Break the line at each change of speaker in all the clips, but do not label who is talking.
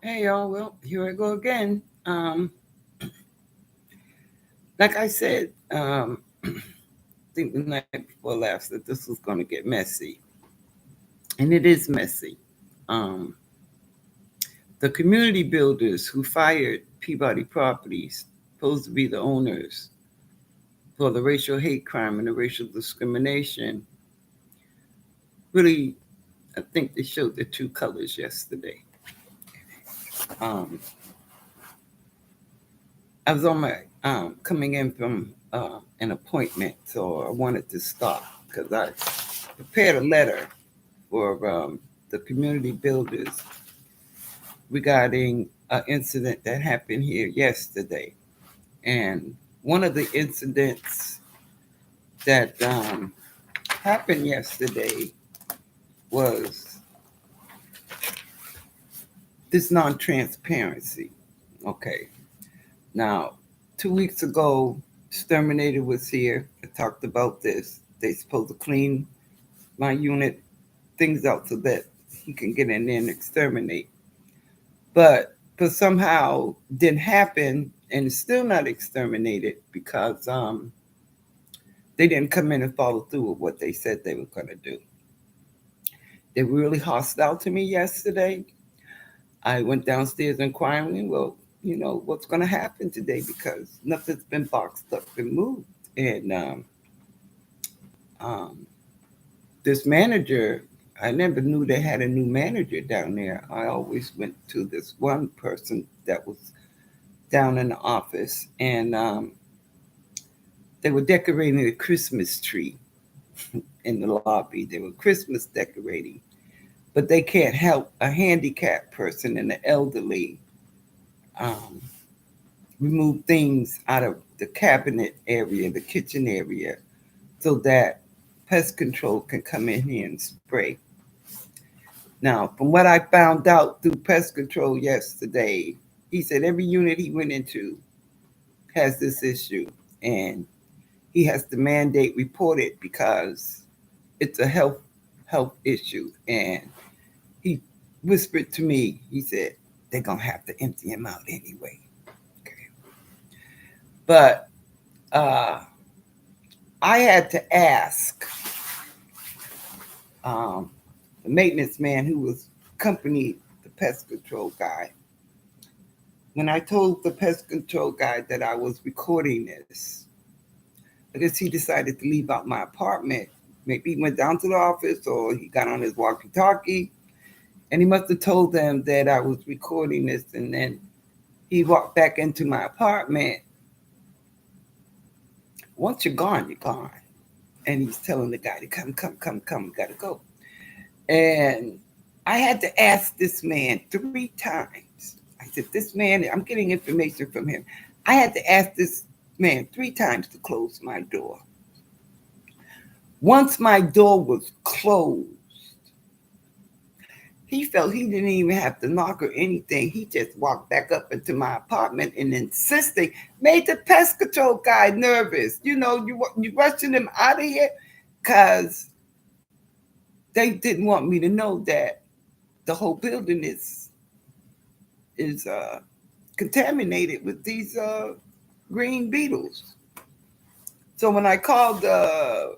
Hey y'all, well, here I go again. Like I said, I think the night before last that this was going to get messy, and it is messy. Um, the community builders who fired Peabody Properties, supposed to be the owners for the racial hate crime and the racial discrimination, really, I think they showed their true colors yesterday. Um, I was on my coming in from an appointment, so I wanted to stop because I prepared a letter for the community builders regarding an incident that happened here yesterday. And one of the incidents that happened yesterday was this non-transparency. Okay, now 2 weeks ago, Exterminator was here. I talked about this. They supposed to clean my unit things out so that he can get in there and exterminate. But somehow didn't happen, and it's still not exterminated because they didn't come in and follow through with what they said they were going to do. They were really hostile to me yesterday. I went downstairs inquiring, well, what's going to happen today because nothing's been boxed up and moved. And um, this manager, I never knew they had a new manager down there. I always went to this one person that was down in the office, and they were decorating a Christmas tree in the lobby. They were Christmas decorating, but they can't help a handicapped person and an elderly um, remove things out of the cabinet area, the kitchen area, so that pest control can come in here and spray. Now, from what I found out through pest control yesterday, he said every unit he went into has this issue, and he has to mandate report it because it's a health issue. And he whispered to me, he said, they're gonna have to empty him out anyway. Okay. But I had to ask um, the maintenance man who was accompanied the pest control guy. When I told the pest control guy that I was recording this, I guess he decided to leave out my apartment. Maybe he went down to the office or he got on his walkie-talkie, and he must have told them that I was recording this. And then he walked back into my apartment. Once you're gone, you're gone. And he's telling the guy to come, we gotta go. And I had to ask this man 3 times. I said, this man, I'm getting information from him. I had to ask this man 3 times to close my door. Once my door was closed, he felt he didn't even have to knock or anything. He just walked back up into my apartment and insisting, made the pest control guy nervous. You rushing him out of here because they didn't want me to know that the whole building is contaminated with these green beetles. So when I called the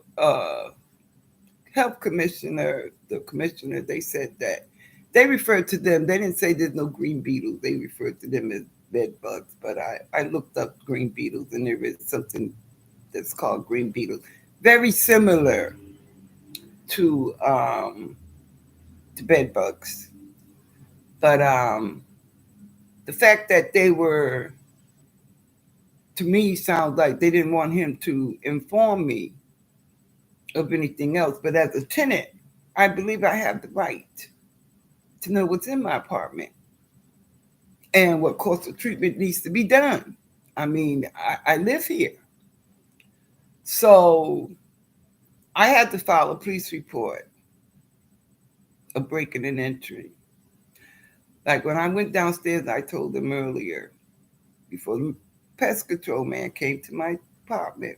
health commissioner, they said that they referred to them. They didn't say there's no green beetles. They referred to them as bed bugs. But I looked up green beetles, and there is something that's called green beetles, very similar to bed bugs. But the fact that they were, to me, sounds like they didn't want him to inform me of anything else. But as a tenant, I believe I have the right to know what's in my apartment and what course of treatment needs to be done. I mean, I live here. So I had to file a police report of breaking and entering. Like when I went downstairs, I told them earlier, before the pest control man came to my apartment,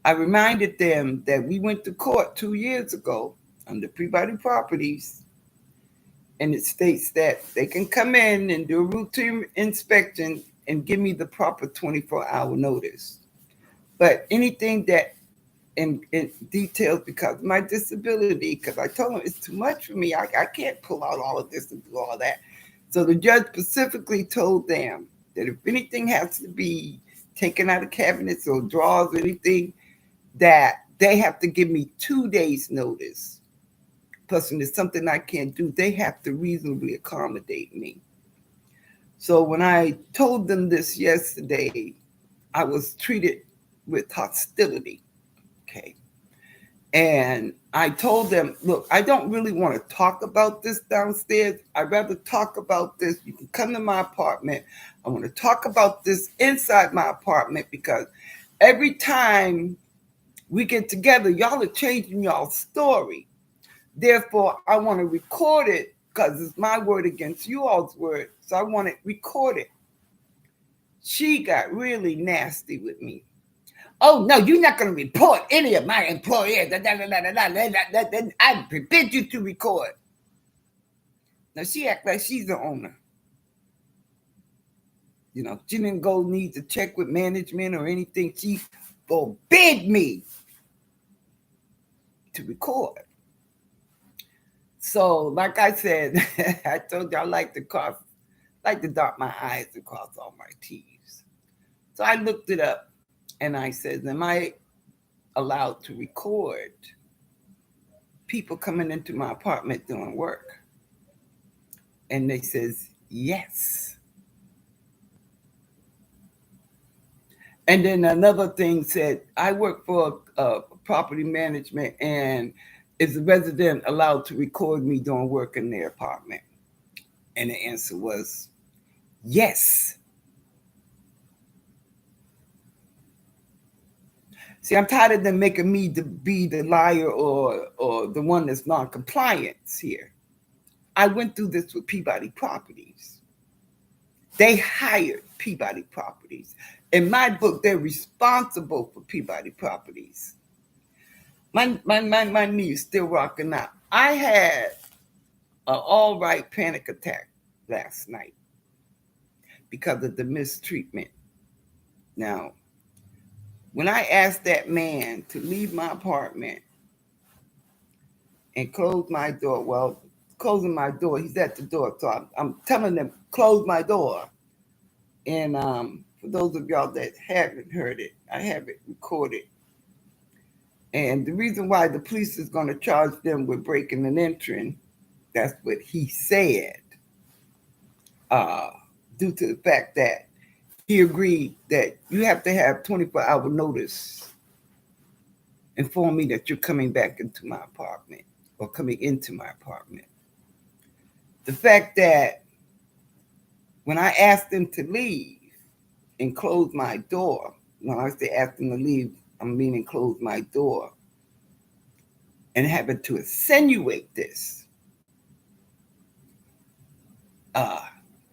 I reminded them that we went to court 2 years ago under Peabody Properties, and it states that they can come in and do a routine inspection and give me the proper 24-hour notice. But anything that in details because of my disability, because I told them it's too much for me. I can't pull out all of this and do all that. So the judge specifically told them that if anything has to be taken out of cabinets or drawers or anything, that they have to give me 2 days notice. Plus, when it's something I can't do, they have to reasonably accommodate me. So when I told them this yesterday, I was treated with hostility. Okay. And I told them, look, I don't really want to talk about this downstairs. I'd rather talk about this. You can come to my apartment. I want to talk about this inside my apartment because every time we get together, y'all are changing y'all's story. Therefore, I want to record it because it's my word against you all's word. So I want it recorded. She got really nasty with me. Oh, no, you're not going to report any of my employees. I forbid you to record. Now, she act like she's the owner. You know, she didn't go need to check with management or anything. She forbid me to record. So, like I said, I told you I like to dot my I's and cross all my T's. So I looked it up and I said, am I allowed to record people coming into my apartment doing work? And they says, yes. And then another thing said, I work for property management, and is the resident allowed to record me doing work in their apartment? And the answer was yes. See, I'm tired of them making me to be the liar or the one that's non-compliant here. I went through this with Peabody Properties. They hired Peabody Properties. In my book, they're responsible for Peabody Properties. My knee is still rocking out. I had an all right panic attack last night because of the mistreatment. Now, when I asked that man to leave my apartment and close my door, well, closing my door, he's at the door, so I'm telling them, close my door. And for those of y'all that haven't heard it, I have it recorded. And the reason why the police is going to charge them with breaking and entering, that's what he said, due to the fact that he agreed that you have to have 24-hour notice. Inform me that you're coming back into my apartment or coming into my apartment. The fact that when I asked him to leave and close my door, when I say ask him to leave, I meaning close my door, and having to insinuate this,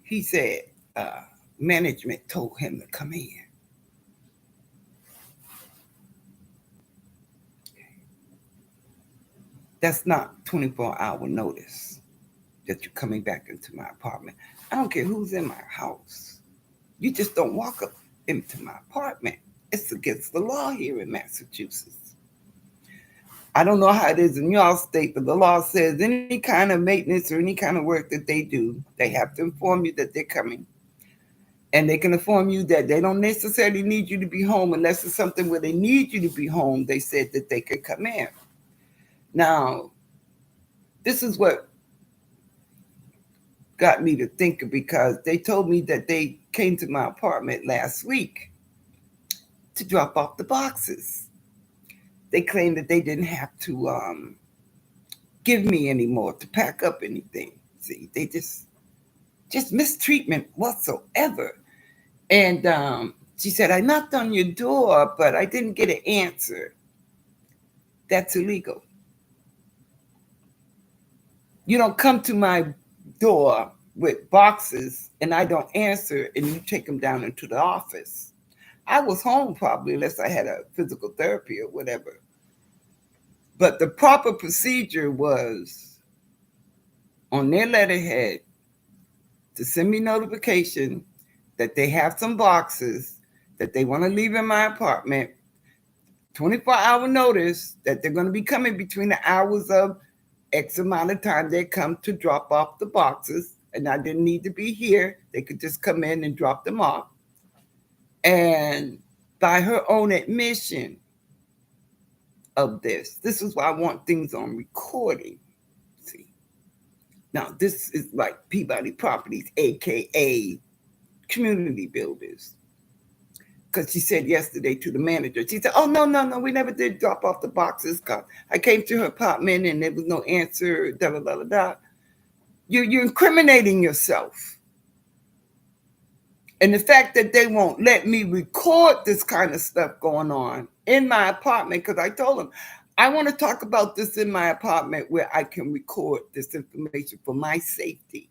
he said management told him to come in. That's not 24-hour notice that you're coming back into my apartment. I don't care who's in my house. You just don't walk up into my apartment. It's against the law here in Massachusetts. I don't know how it is in your state, but the law says any kind of maintenance or any kind of work that they do, they have to inform you that they're coming. And they can inform you that they don't necessarily need you to be home unless it's something where they need you to be home. They said that they could come in. Now, this is what got me to think, because they told me that they came to my apartment last week to drop off the boxes. They claimed that they didn't have to give me any more to pack up anything. See, they just mistreatment whatsoever. And she said, I knocked on your door, but I didn't get an answer. That's illegal. You don't come to my door with boxes and I don't answer and you take them down into the office. I was home probably unless I had a physical therapy or whatever. But the proper procedure was on their letterhead to send me notification that they have some boxes that they want to leave in my apartment, 24-hour notice that they're going to be coming between the hours of X amount of time they come to drop off the boxes. And I didn't need to be here. They could just come in and drop them off. And by her own admission of this is why I want things on recording. See, now this is like Peabody Properties, aka community builders. Because she said yesterday to the manager, she said, "Oh no, we never did drop off the boxes. Cause I came to her apartment and there was no answer." Da da da da da. You're incriminating yourself. And the fact that they won't let me record this kind of stuff going on in my apartment, because I told them, I want to talk about this in my apartment where I can record this information for my safety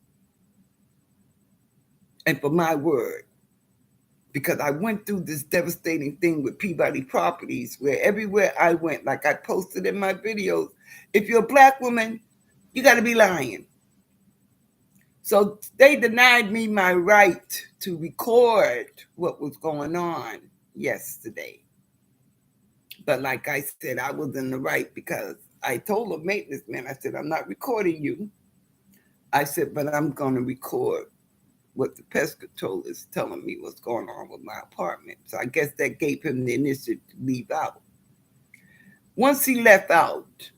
and for my word. Because I went through this devastating thing with Peabody Properties where everywhere I went, like I posted in my videos, if you're a Black woman, you got to be lying. So they denied me my right to record what was going on yesterday. But like I said, I was in the right because I told the maintenance man, I said, "I'm not recording you." I said, "But I'm going to record what the pest control is telling me what's going on with my apartment." So I guess that gave him the initiative to leave out. Once he left out,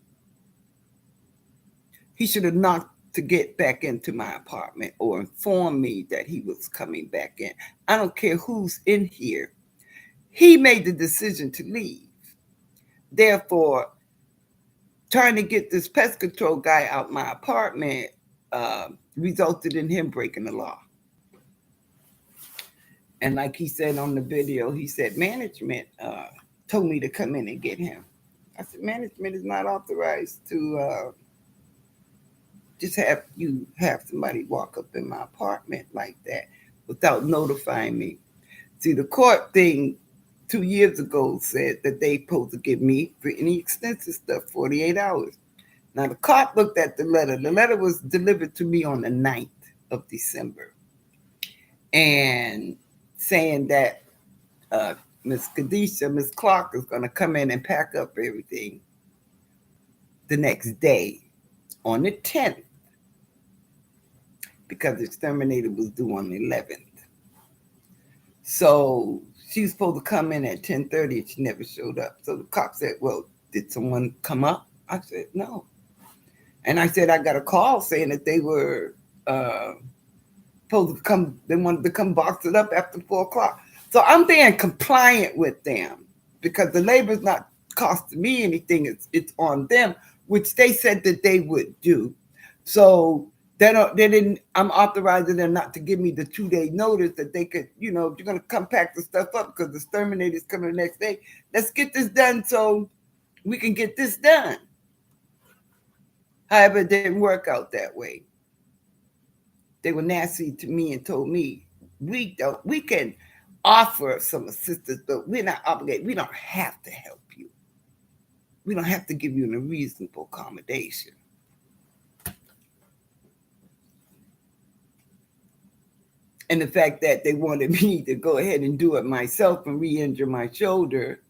he should have knocked to get back into my apartment or informed me that he was coming back in. I don't care who's in here. He made the decision to leave. Therefore, trying to get this pest control guy out my apartment resulted in him breaking the law. And like he said on the video, he said management told me to come in and get him. I said management is not authorized to just have somebody walk up in my apartment like that without notifying me. See, the court thing 2 years ago said that they supposed to give me for any extensive stuff 48 hours. Now the cop looked at the letter. The letter was delivered to me on the 9th of December, and saying that Miss Khadisha, Miss Clark is going to come in and pack up everything the next day on the 10th because the exterminator was due on the 11th. So she was supposed to come in at 10:30 and she never showed up. So the cop said, "Well, did someone come up?" I said, "No." And I said, "I got a call saying that they were supposed to come, they wanted to come box it up after 4 o'clock." So I'm being compliant with them because the labor's not costing me anything. It's on them, which they said that they would do. So they didn't. I'm authorizing them not to give me the 2-day notice that they could, if you're gonna come pack the stuff up because the exterminator's coming the next day. Let's get this done so we can get this done. However, it didn't work out that way. They were nasty to me and told me we can offer some assistance, but we're not obligated. We don't have to help you. We don't have to give you a reasonable accommodation. And the fact that they wanted me to go ahead and do it myself and re-injure my shoulder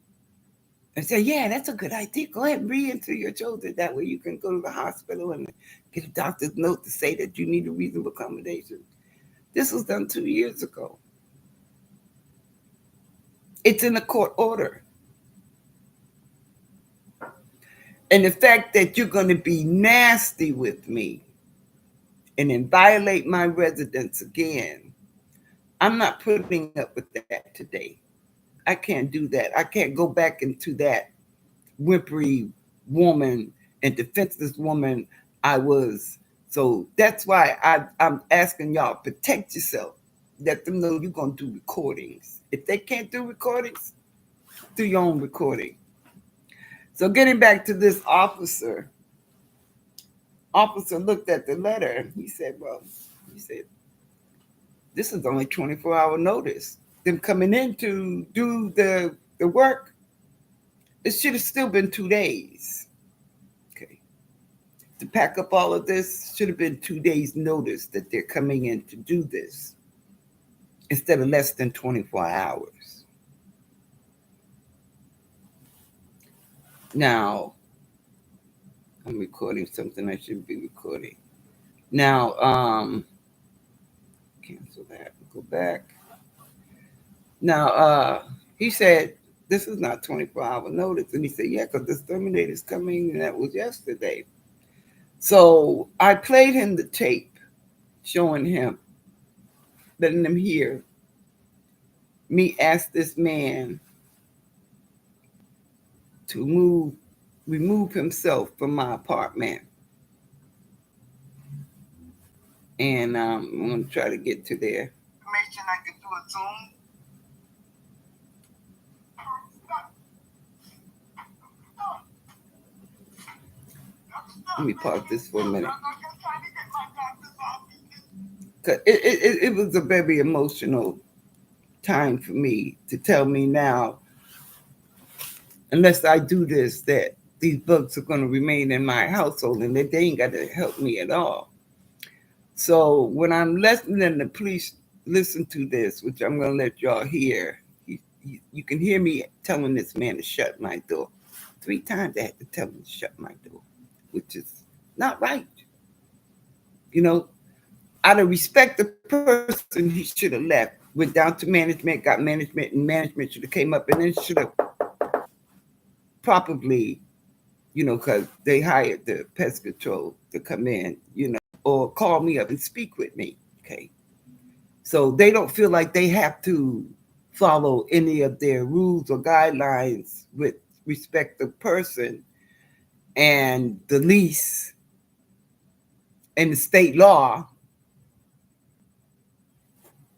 and say, "Yeah, that's a good idea. Go ahead and re-injure your shoulder. That way you can go to the hospital and get a doctor's note to say that you need a reasonable accommodation." This was done 2 years ago. It's in a court order. And the fact that you're going to be nasty with me and then violate my residence again, I'm not putting up with that today. I can't do that. I can't go back into that whimpery woman and defenseless woman I was. So that's why I'm asking y'all, protect yourself. Let them know you're going to do recordings. If they can't do recordings, do your own recording. So getting back to this officer looked at the letter and he said, "This is only 24-hour notice. Them coming in to do the work, it should have still been 2 days." Okay. to pack up all of this. Should have been 2 days' notice that they're coming in to do this instead of less than 24 hours. Now, I'm recording something I shouldn't be recording. Now, cancel that. Go back. Now, he said, this is not 24-hour notice. And he said, yeah, because the exterminator's coming, and that was yesterday. So I played him the tape, showing him, letting him hear me ask this man to remove himself from my apartment. And I'm going to try to get to there. Information I can do a Zoom. Let me pause this for a minute. It was a very emotional time for me to tell me now, unless I do this, that these books are going to remain in my household and that they ain't got to help me at all. So when I'm letting the police listen to this, which I'm going to let y'all hear, you can hear me telling this man to shut my door. 3 times I had to tell him to shut my door, which is not right. You know, out of respect the person, he should have left. Went down to management, got management, and management should have came up and then should have probably, because they hired the pest control to come in, or call me up and speak with me. Okay. So they don't feel like they have to follow any of their rules or guidelines with respect to person and the lease and the state law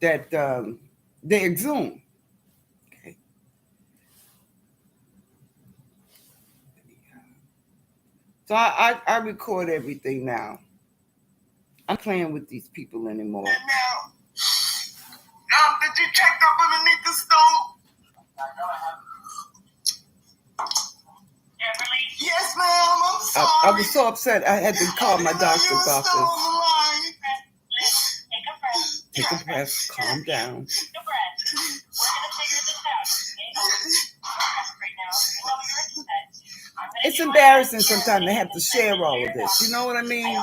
that they exhume. Okay. So I record everything now. I'm playing with these people anymore. And now, did you check up underneath the stove? Yes, ma'am. I'm sorry. I was so upset. I had to call my doctor's office. Take a breath. Calm down. It's embarrassing sometimes to have to share all of this. You know what I mean?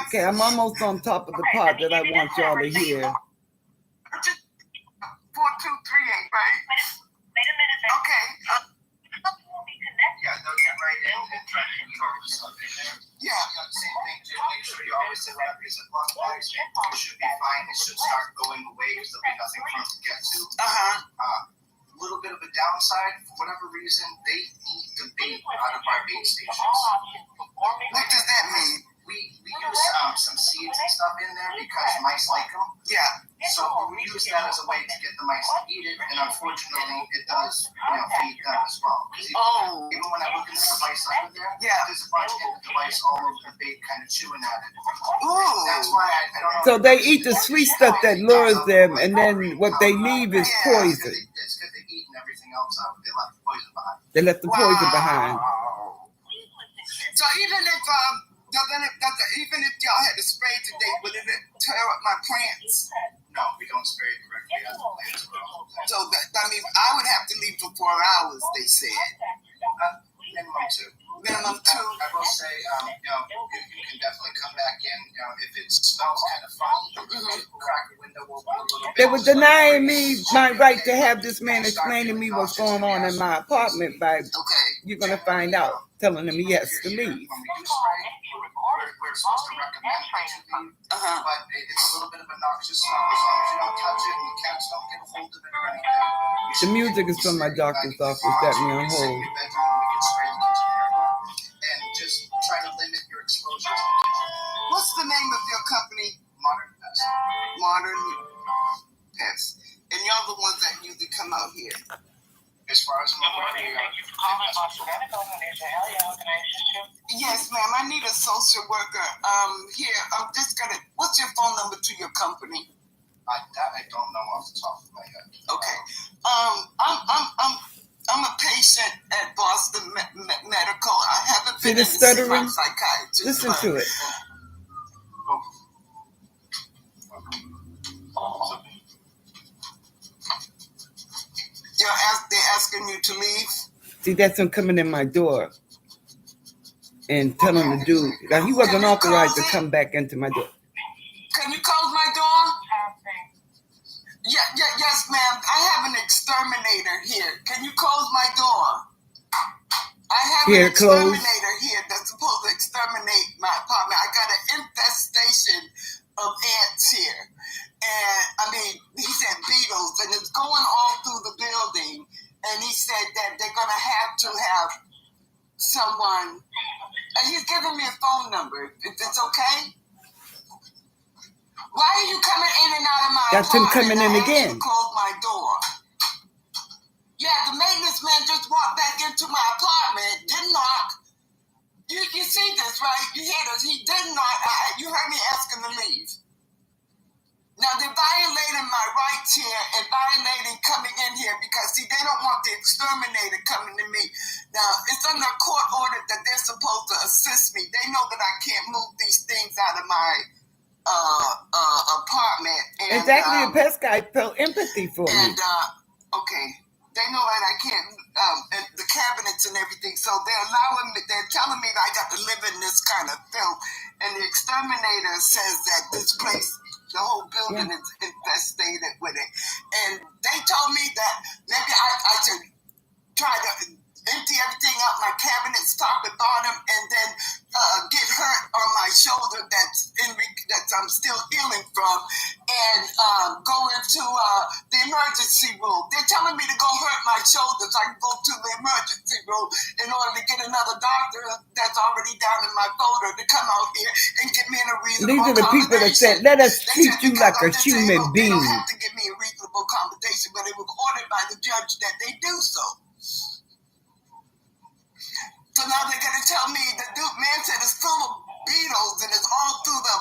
Okay, I'm almost on top of the part that I want y'all to hear. 4238, right? Wait a minute. Okay. Yeah, no, get right in and try to control something there. Yeah. Same thing, Jim. Make sure you always say whatever is a block box. You should be fine. It should start going away because there'll be nothing for us to get to. A little bit of a downside, for whatever reason, they eat the bait out of our bait stations. What does that mean? We use some seeds and stuff in there because mice like them. Yeah. So we use that as a way to get the mice to eat it, and unfortunately, it does feed them as well. Even when I look at the device under there, there's a bunch of the device all over the bait, kind of chewing at it. That's why I don't know. So they eat the sweet stuff that lures them, and then what they leave is poison. It's because they eat everything else out. They left the poison behind. They left the poison behind. So even if y'all had to spray today, would it tear up my plants? No, we don't spray correctly as the plants grow. So I would have to leave for 4 hours. They said. Minimum 2. Minimum 2. I will say, you can definitely come back in. If it smells kind of funny, crack the window open a little bit. They were denying me my right to have this man explain to me what's going on in my apartment by, you're going to find out, telling him yes to leave. When we do spray, we're supposed to recommend that you leave, but it's a little bit of a noxious smell. As long as you don't touch it and the cats don't get a hold of it or anything. The music is from my doctor's office. Got me on hold. And just try to limit your exposure. What's the name of your company? Modern Pest. Modern Pest. And y'all the ones that usually come out here. As far as I'm aware, yes, ma'am. I need a social worker. Here, I'm just gonna. What's your phone number to your company? I don't know off the top of my head. Okay. I'm a patient at Boston Medical. I haven't been in to see my psychiatrist. Listen to it. They're asking you to leave. See, that's him coming in my door and telling the dude that he wasn't authorized to come back into my door. Can you close my door? Yes, ma'am. I have an exterminator here. Can you close my door? I have an exterminator here that's supposed to exterminate my apartment. I got an infestation of ants here. And, I mean, he said beetles, and it's going all through the building. And he said that they're going to have someone, and he's giving me a phone number. If it's okay? Why are you coming in and out of my apartment? That's him coming in again. Close my door. Yeah, the maintenance man just walked back into my apartment, didn't knock. You see this, right? You hear this? He did not. You heard me ask him to leave. Now, they're violating my rights here and violating coming in here because, see, they don't want the exterminator coming to me. Now, it's under a court order that they're supposed to assist me. They know that I can't move these things out of my apartment. And, exactly, the pest guy felt empathy for me. And, okay. They know that I can't, the cabinets and everything, so they're telling me that I got to live in this kind of filth. And the exterminator says that this place, the whole building is infested with it. And they told me that maybe I should try to empty everything out my cabinets, top and bottom, and then get hurt on my shoulder that I'm still healing from, and go into the emergency room. They're telling me to go hurt my shoulder so I can go to the emergency room in order to get another doctor that's already down in my folder to come out here and get me in a reasonable accommodation. These are the people that said, let us treat you like a human being. They don't have to give me a reasonable accommodation, but it was ordered by the judge that they do so. So now they're going to tell me the man said it's full of beetles and it's all through the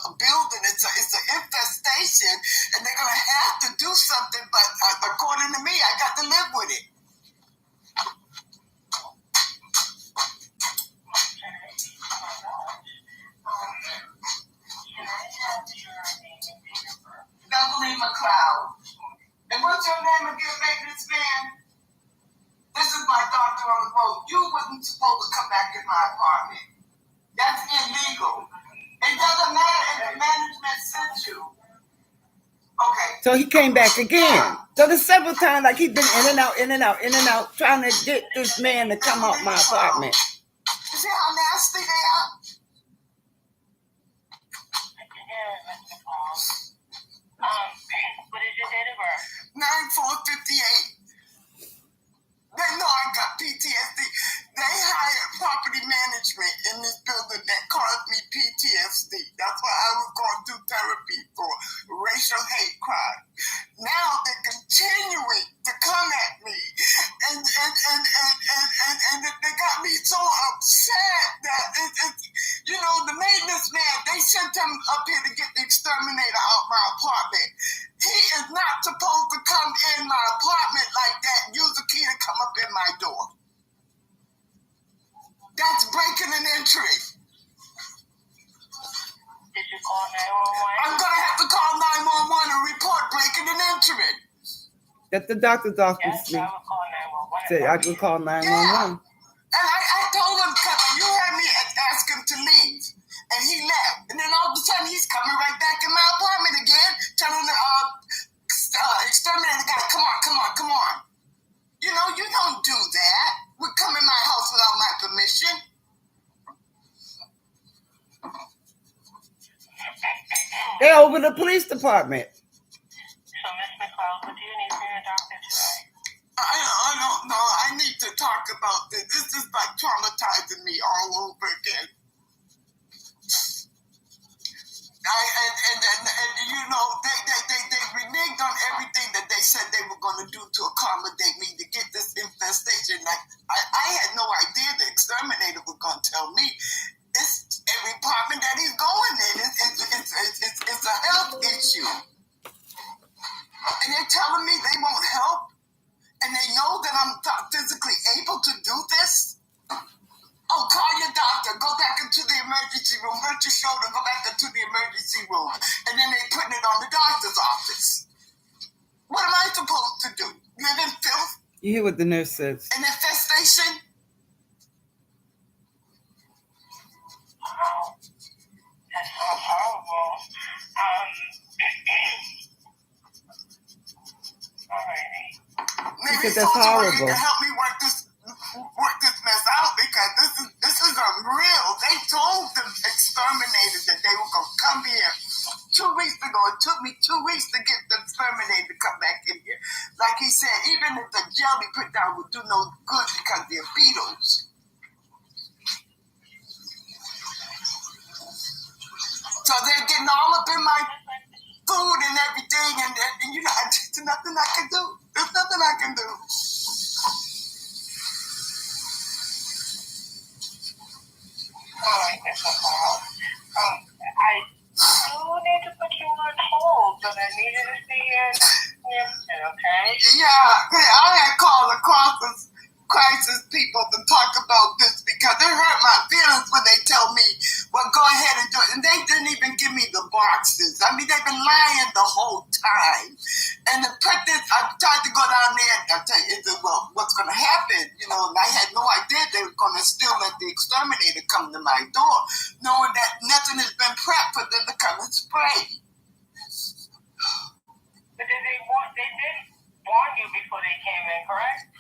building. It's an infestation, and they're going to have to do something. But according to me, I got to live with it. Beverly McLeod. And what's your name again, maintenance man? This is my doctor on the phone. You wasn't supposed to come back in my apartment. That's illegal. It doesn't matter if the management sent you. Okay. So he came back again. So there's several times, like he's been in and out, trying to get this man to come out my apartment. You see how nasty they are? What is your date of birth? 9/4/58. They know I got PTSD. They hired property management in this building that caused me PTSD. That's why I was going through therapy for racial hate crime. Now they're continuing to come at me, and they got me so upset that the maintenance man, they sent him up here to get the exterminator out my apartment. He is not supposed to come in my apartment like that and use a key to come up in my door. That's breaking an entry. Did you call 911? I'm going to have to call 911 and report breaking an entry. That's the doctor's office. Yes, I will call 911. Say, I can call 911. Yeah. And I told him, you heard me ask him to leave. And he left. And then all of a sudden, he's coming right back in my apartment again, telling the exterminator guy, come on. You don't do that. Would come in my house without my permission. They're over the police department. So, Ms. McLeod, what do you need from your doctor today? I don't know. I need to talk about this. This is like traumatizing me all over again. They reneged on everything that they said they were going to do to accommodate me to get this infestation. Like I had no idea the exterminator was going to tell me. It's every apartment that he's going in. It's a health issue, and they're telling me they won't help. And and they know that I'm physically able to do this. Oh, call your doctor. Go back into the emergency room. Hurt your shoulder. Go back into the emergency room. And then they put it on the doctor's office. What am I supposed to do? Live in filth? You hear what the nurse says? An infestation?
Wow. That's so horrible. Alrighty.
Maybe that's horrible. You can help me work this mess out, because this is unreal. They told the exterminators that they were gonna come here 2 weeks ago. It took me 2 weeks to get the exterminator to come back in here. Like he said, even if the gel he put down would do no good because they're beetles. So they're getting all up in my food and everything, and you know, there's nothing I can do. There's nothing I can do.
Alright, that's no problem. I do need to put you on hold, but I need you to see your okay?
Yeah, I had called the crisis people to talk about this because it hurt my feelings when they tell me, well, go ahead and do it. And they didn't even give me the boxes. I mean, they've been lying the whole time. And to put this, I tried to go down there and I tell you, well, what's going to happen? You know, and I had no idea they were going to still let the exterminator come to my door, knowing that nothing has been prepped for them to come and spray.
But they did warn you before they came in, correct?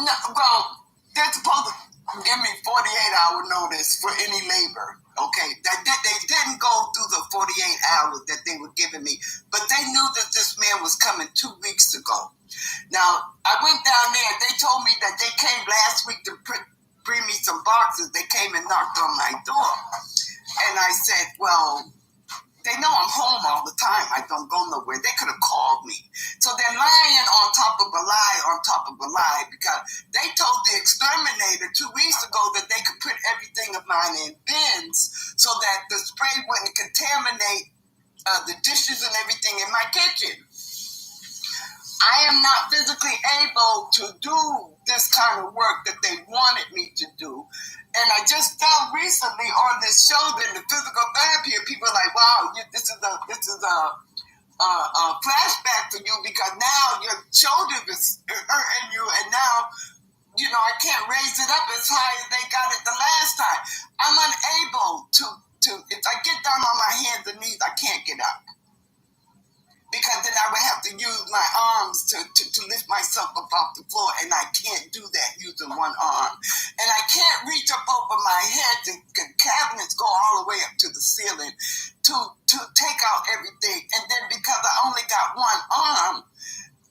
No, well, they're supposed to give me 48-hour notice for any labor. Okay, they didn't go through the 48 hours that they were giving me, but they knew that this man was coming 2 weeks ago. Now, I went down there. They told me that they came last week to bring me some boxes. They came and knocked on my door, and I said, well, they know I'm home all the time. I don't go nowhere. They could have called me. So they're lying on top of a lie because they told the exterminator 2 weeks ago that they could put everything of mine in bins so that the spray wouldn't contaminate the dishes and everything in my kitchen. I am not physically able to do this kind of work that they wanted me to do. And I just felt recently on this show that the physical therapy, people are like, wow, this is a flashback for you because now your shoulder is hurting you, and now, you know, I can't raise it up as high as they got it the last time. I'm unable to if I get down on my hands and knees, I can't get up. Because then I would have to use my arms to lift myself up off the floor, and I can't do that using one arm. And I can't reach up over my head. The cabinets go all the way up to the ceiling to take out everything. And then because I only got one arm,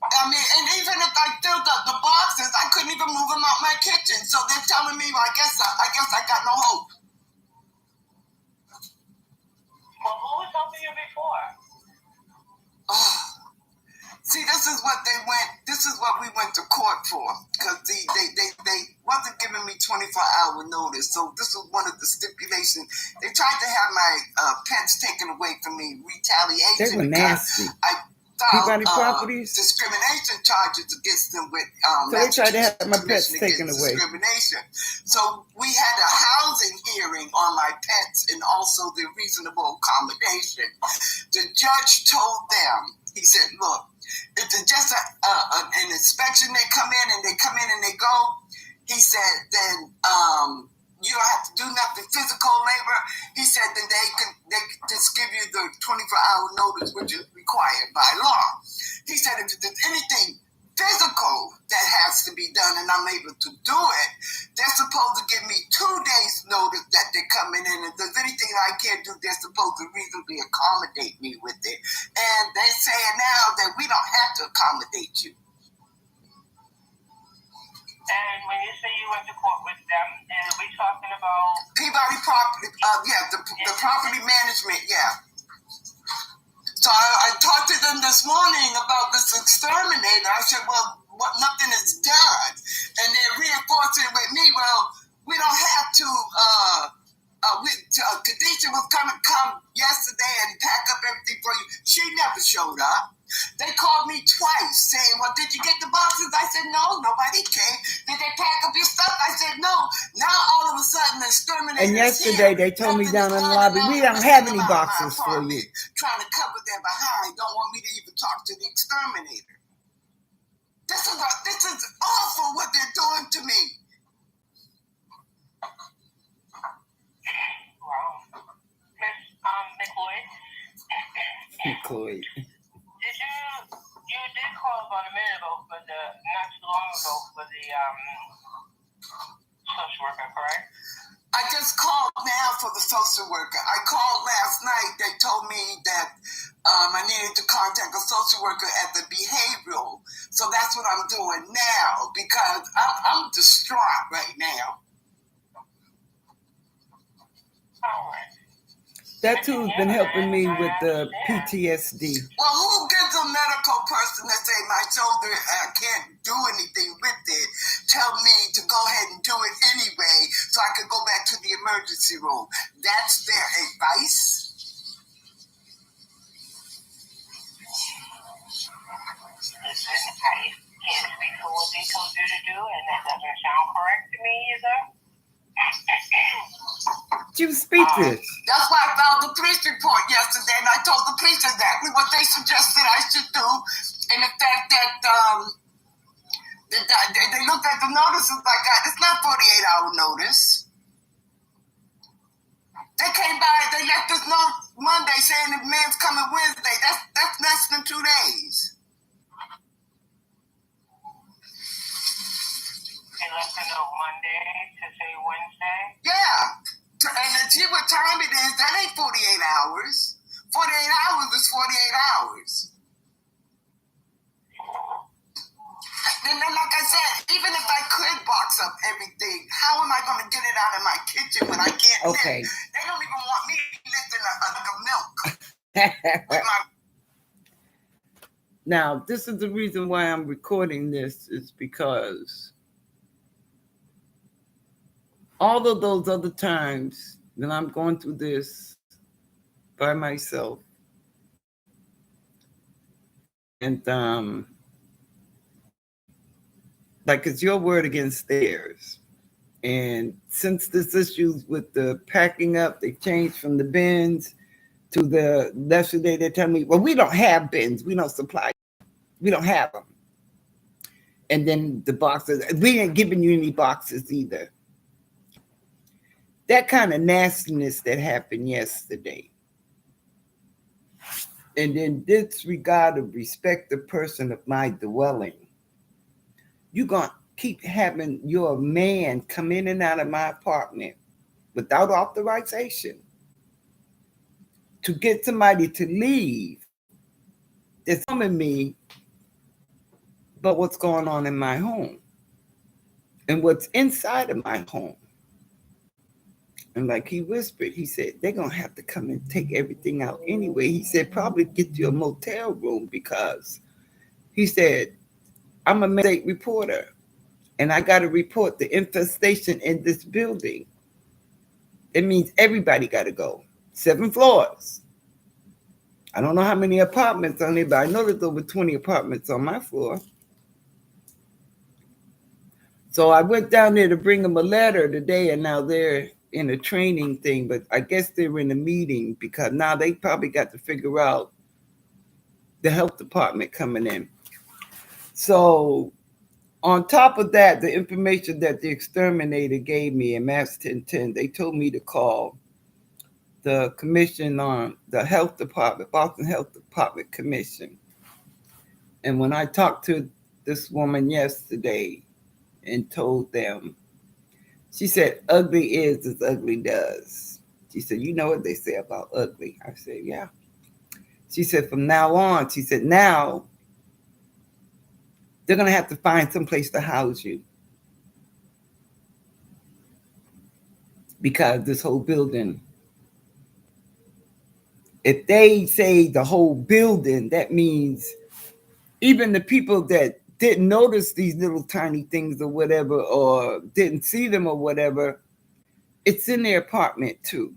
I mean, and even if I filled up the boxes, I couldn't even move them out my kitchen. So they're telling me, well, I guess I got no hope.
Well, who was helping you before?
See, this is what we went to court for, because they wasn't giving me 24-hour notice. So this was one of the stipulations. They tried to have my pets taken away from me, retaliation. They were nasty. I filed discrimination charges against them with so they tried to have my pets taken away. Discrimination. So we had a housing hearing on my pets and also the reasonable accommodation. The judge told them, he said, look, if it's just an inspection, they come in and they go, he said, then you don't have to do nothing physical labor. He said that they just give you the 24-hour notice, which is required by law. He said if there's anything physical that has to be done and I'm able to do it, they're supposed to give me 2 days notice that they're coming in. And if there's anything I can't do, they're supposed to reasonably accommodate me with it. And they're saying now that we don't have to accommodate you.
And when you say you went to court with them, are we talking about
Peabody property? The property management, yeah. So I talked to them this morning about this exterminator. I said, well, nothing is done. And they're reinforcing with me, well, we don't have to Khadijah was going to come yesterday and pack up everything for you. She never showed up. They called me twice saying, well, did you get the boxes? I said, no, nobody came. Did they pack up your stuff? I said, no. Now all of a sudden the exterminators. And yesterday they told me down in the lobby, we don't have any boxes for you. Trying to cover their behind. Don't want me to even talk to the exterminator. This is awful what they're doing to me.
Wow. Miss McCoy. You did call about a minute ago not too long ago for the social worker, correct?
I just called now for the social worker. I called last night. They told me that I needed to contact a social worker at the behavioral. So that's what I'm doing now because I'm distraught right now.
All right.
That too's been helping me with the PTSD. Well, who gives a medical person that say my shoulder can't do anything with it, tell me to go ahead and do it anyway so I could go back to the emergency room? That's their advice?
Listen, I can't speak for what they told you to do, and that doesn't sound correct to me either.
You speak this. That's why I filed the police report yesterday, and I told the police exactly what they suggested I should do, and the fact that they looked at the notices I got. It's not 48-hour notice. They came by, they left us note Monday saying the man's coming Wednesday. That's less than 2 days.
They left a note Monday to say Wednesday?
Yeah. And see what time it is. That ain't 48 hours. 48 hours is 48 hours. And then, like I said, even if I could box up everything, how am I going to get it out of my kitchen when I can't live? They don't even want me lifting a milk. Now, this is the reason why I'm recording this is because all of those other times that I'm going through this by myself, and like it's your word against theirs. And since this issue with the packing up, they changed from the bins to the yesterday they tell me, well, we don't have bins, we don't supply, we don't have them. And then the boxes, we ain't giving you any boxes either. That kind of nastiness that happened yesterday. And in disregard of respect the person of my dwelling, you're going to keep having your man come in and out of my apartment without authorization to get somebody to leave. That's telling me about what's going on in my home and what's inside of my home. And like he whispered, he said, they're going to have to come and take everything out anyway. He said, probably get you a motel room because he said, I'm a state reporter and I got to report the infestation in this building. It means everybody got to go. 7 floors. I don't know how many apartments on there, but I know there's over 20 apartments on my floor. So I went down there to bring them a letter today, and now they're in a training thing, but I guess they're in a meeting because now they probably got to figure out the health department coming in. So on top of that, the information that the exterminator gave me in Mass 1010, they told me to call the commission on the health department, Boston Health Department Commission. And when I talked to this woman yesterday and told them, she said, ugly is as ugly does. She said, you know what they say about ugly? I said, yeah. She said, from now on, she said, now they're going to have to find some place to house you. Because this whole building, if they say the whole building, that means even the people that didn't notice these little tiny things or whatever, or didn't see them or whatever, it's in their apartment too.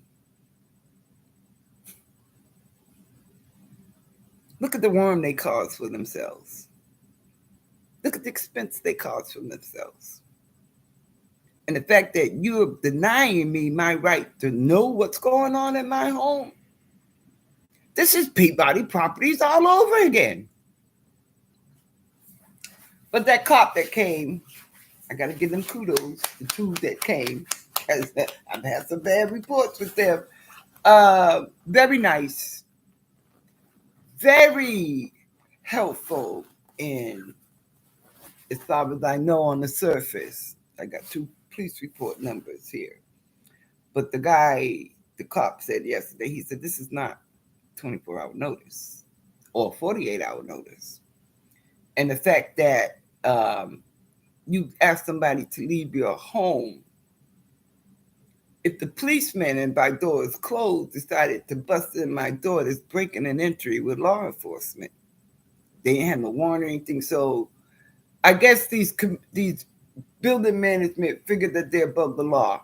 Look at the worm they cause for themselves. Look at the expense they cause for themselves. And the fact that you're denying me my right to know what's going on in my home. This is Peabody Properties all over again. But that cop that came, I got to give them kudos, the two that came, because I've had some bad reports with them. Very nice, very helpful, and as far as I know on the surface, I got two police report numbers here. But the cop said yesterday, he said, this is not 24-hour notice or 48-hour notice. And the fact that you ask somebody to leave your home, if the policeman and my door is closed decided to bust in my door, that's breaking an entry with law enforcement. They didn't have no warrant or anything. So I guess these building management figured that they're above the law,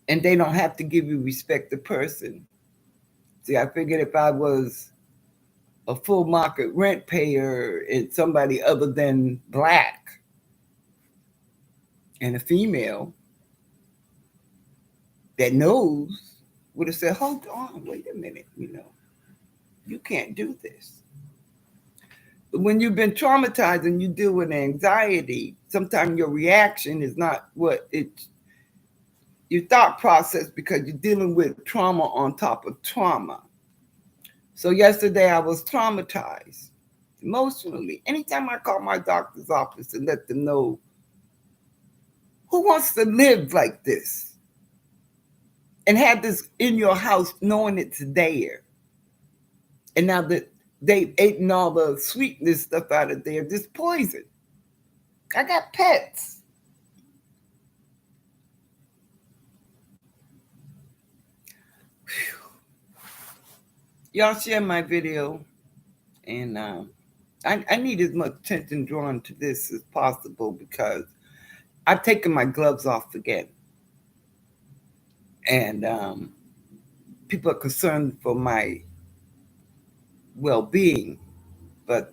and they don't have to give you respect to person. See, I figured if I was a full market rent payer and somebody other than black and a female that knows would have said, hold on, wait a minute, you can't do this. But when you've been traumatized and you deal with anxiety, sometimes your reaction is not what it's your thought process, because you're dealing with trauma on top of trauma. So yesterday I was traumatized emotionally. Anytime I call my doctor's office and let them know, who wants to live like this and have this in your house knowing it's there? And now that they've eaten all the sweetness stuff out of there, this poison. I got pets. Y'all share my video, and I need as much attention drawn to this as possible, because I've taken my gloves off again. And people are concerned for my well-being, but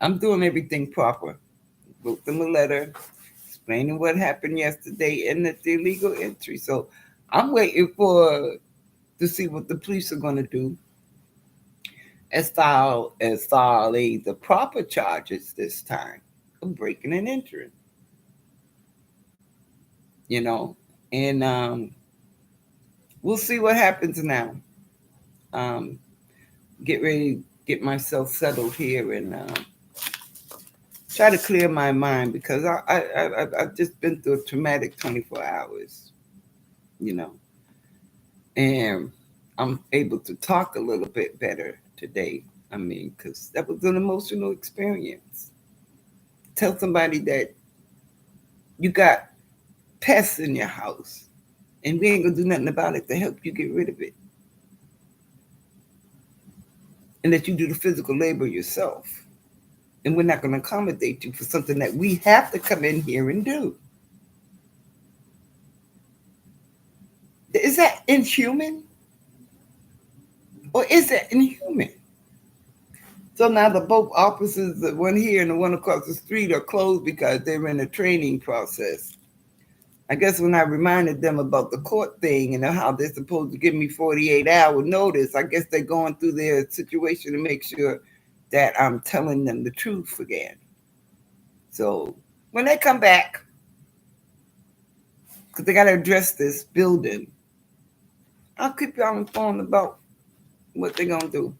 I'm doing everything proper. Wrote them a letter explaining what happened yesterday and the illegal entry. So I'm waiting to see what the police are going to do as far the proper charges this time of breaking and entering. You know, and we'll see what happens now. Um, get ready, get myself settled here, and try to clear my mind, because I've just been through a traumatic 24 hours, you know, and I'm able to talk a little bit better today. I mean, because that was an emotional experience. Tell somebody that you got pests in your house and we ain't gonna do nothing about it to help you get rid of it, and that you do the physical labor yourself, and we're not gonna accommodate you for something that we have to come in here and do. Is that inhuman? Or is that inhuman? So now the both offices, the one here and the one across the street, are closed because they're in a training process. I guess when I reminded them about the court thing and how they're supposed to give me 48-hour notice, I guess they're going through their situation to make sure that I'm telling them the truth again. So when they come back, because they got to address this building, I'll keep y'all informed about what they're going to do,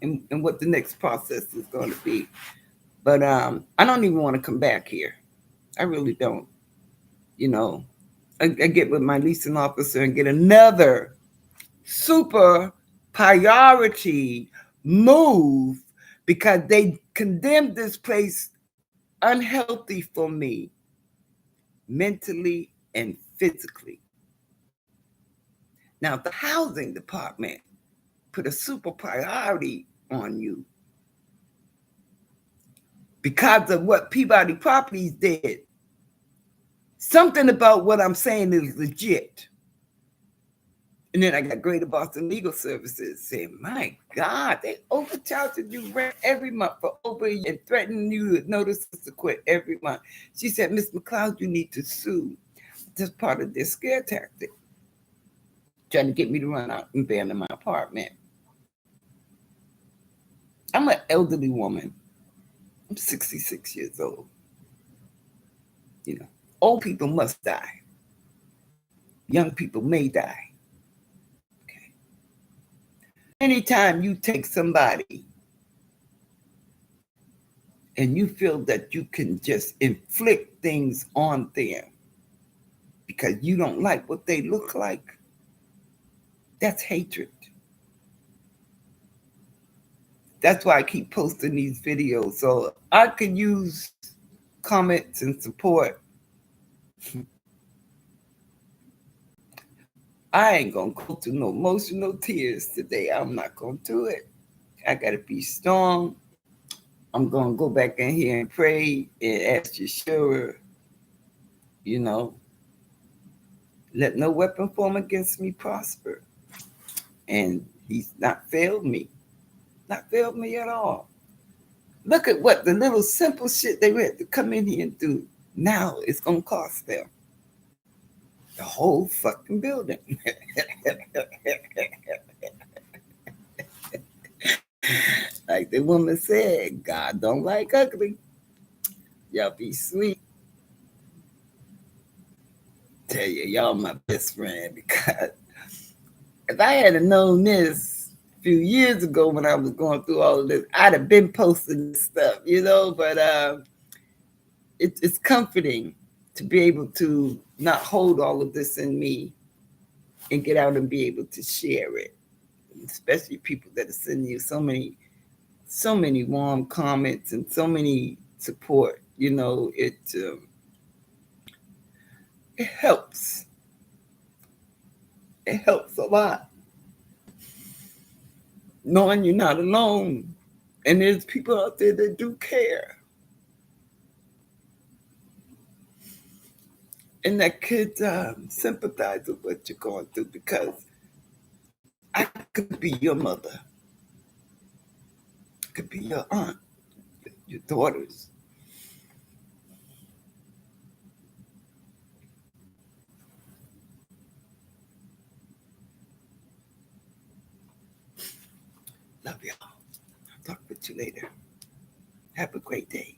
and what the next process is going to be. But I don't even want to come back here. I really don't. You know, I get with my leasing officer and get another super priority move, because they condemned this place unhealthy for me, mentally and physically. Now, if the housing department put a super priority on you, because of what Peabody Properties did. Something about what I'm saying is legit. And then I got Greater Boston Legal Services saying, my God, they overcharged you rent every month for over a year and threatening you with notices to quit every month. She said, Ms. McLeod, you need to sue. That's part of their scare tactic, trying to get me to run out and abandon my apartment. I'm an elderly woman. I'm 66 years old. You know, old people must die. Young people may die. Okay. Anytime you take somebody and you feel that you can just inflict things on them because you don't like what they look like, that's hatred. That's why I keep posting these videos. So I can use comments and support. I ain't gonna go through no emotional tears today. I'm not gonna do it. I gotta be strong. I'm gonna go back in here and pray and ask Yeshua, you know, let no weapon form against me prosper. And he's not failed me. Not failed me at all. Look at what the little simple shit they had to come in here and do. Now it's gonna cost them the whole fucking building. Like the woman said, God don't like ugly. Y'all be sweet. Tell you, y'all my best friend, because if I had known this a few years ago when I was going through all of this, I'd have been posting this stuff, you know. But it's comforting to be able to not hold all of this in me and get out and be able to share it, especially people that are sending you so many warm comments and so many support. You know, it helps. It helps a lot knowing you're not alone, and there's people out there that do care and that could sympathize with what you're going through, because I could be your mother, I could be your aunt, your daughters. Love y'all. I'll talk with you later. Have a great day.